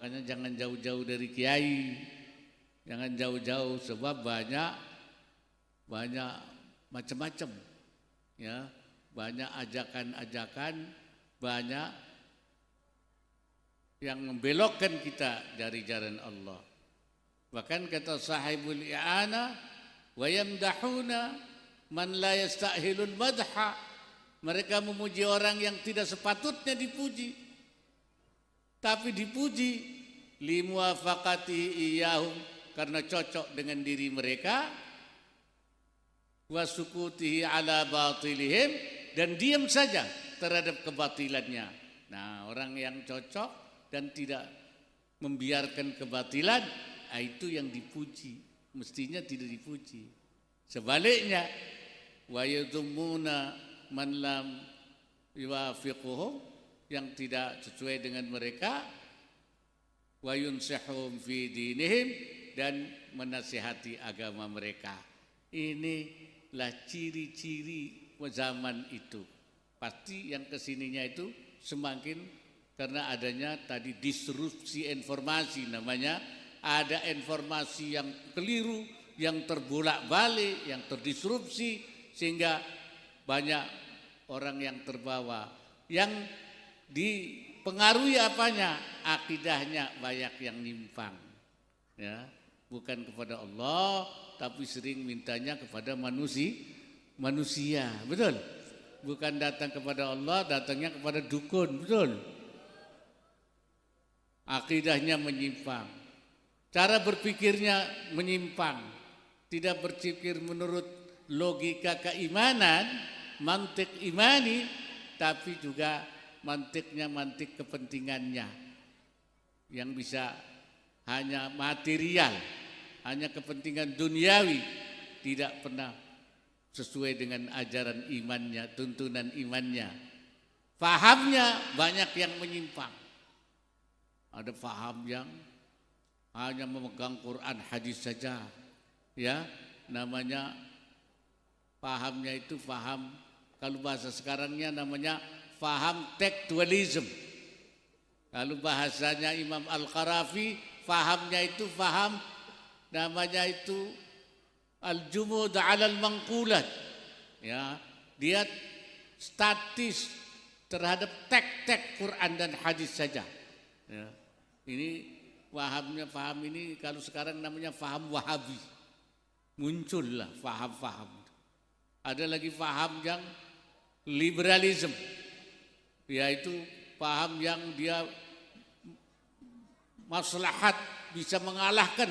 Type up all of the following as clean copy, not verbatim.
makanya jangan jauh-jauh dari kiai, jangan jauh-jauh sebab banyak macam-macam, ya, banyak ajakan-ajakan, banyak yang membelokkan kita dari jalan Allah. Bahkan kata sahibul i'ana wa yamdahuna man la yastahilul madha, mereka memuji orang yang tidak sepatutnya dipuji, tapi dipuji limuwafaqati iyahum, karena cocok dengan diri mereka, wasukutihi ala batilihim, dan diam saja terhadap kebatilannya. Nah, orang yang cocok dan tidak membiarkan kebatilan, itu yang dipuji, mestinya tidak dipuji. Sebaliknya, wa yadhummuna man lam yuwafiquhum, yang tidak sesuai dengan mereka, wa yunsihum fi dinihim, dan menasihati agama mereka. Inilah ciri-ciri zaman itu. Pasti yang kesininya itu semakin, karena adanya tadi disrupsi informasi namanya, ada informasi yang keliru, yang terbolak-balik, yang terdisrupsi, sehingga banyak orang yang terbawa, yang dipengaruhi apanya, akidahnya banyak yang nyimpang, ya, bukan kepada Allah, tapi sering mintanya kepada manusia, betul? Bukan datang kepada Allah, datangnya kepada dukun, betul? Akidahnya menyimpang, cara berpikirnya menyimpang, tidak berpikir menurut logika keimanan, mantik imani, tapi juga mantiknya mantik kepentingannya, yang bisa hanya material, hanya kepentingan duniawi, tidak pernah sesuai dengan ajaran imannya, tuntunan imannya. Fahamnya banyak yang menyimpang. Ada faham yang hanya memegang Quran hadis saja, ya, namanya fahamnya itu faham, kalau bahasa sekarangnya namanya faham tekstualism. Kalau bahasanya Imam Al-Qarafi, fahamnya itu faham namanya itu al-jumud 'alal manqulat, ya, dia statis terhadap teks-teks Quran dan hadis saja, ya. Ini faham ini kalau sekarang namanya faham Wahabi. Muncullah faham-faham. Ada lagi faham yang liberalism, yaitu faham yang dia maslahat, bisa mengalahkan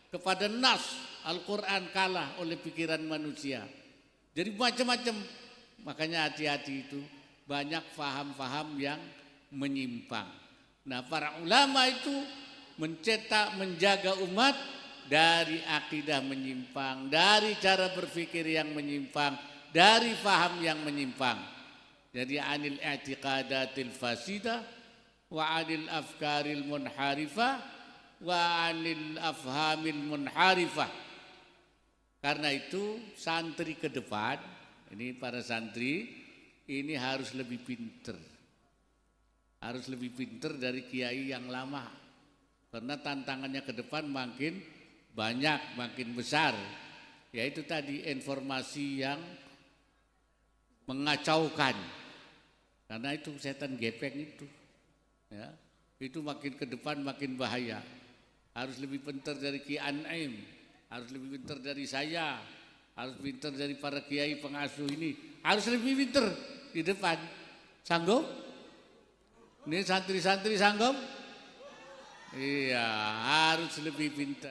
kepada nas Al-Quran, kalah oleh pikiran manusia. Jadi macam-macam. Makanya hati-hati, itu banyak faham-faham yang menyimpang. Nah, para ulama itu mencetak, menjaga umat dari akidah menyimpang, dari cara berpikir yang menyimpang, dari faham yang menyimpang. Jadi anil i'tiqadatil fasidah wa anil afkaril munharifah wa anil afhamil munharifah. Karena itu santri ke depan, ini para santri ini harus lebih pinter. Harus lebih pinter dari kiai yang lama. Karena tantangannya ke depan makin banyak, makin besar. Yaitu tadi informasi yang mengacaukan. Karena itu setan gepeng itu, ya, itu makin ke depan makin bahaya. Harus lebih pintar dari Ki An'im, harus lebih pintar dari saya, harus pintar dari para kiai pengasuh ini, harus lebih pintar di depan. Sanggup? Ini santri-santri sanggup? Iya, harus lebih pintar.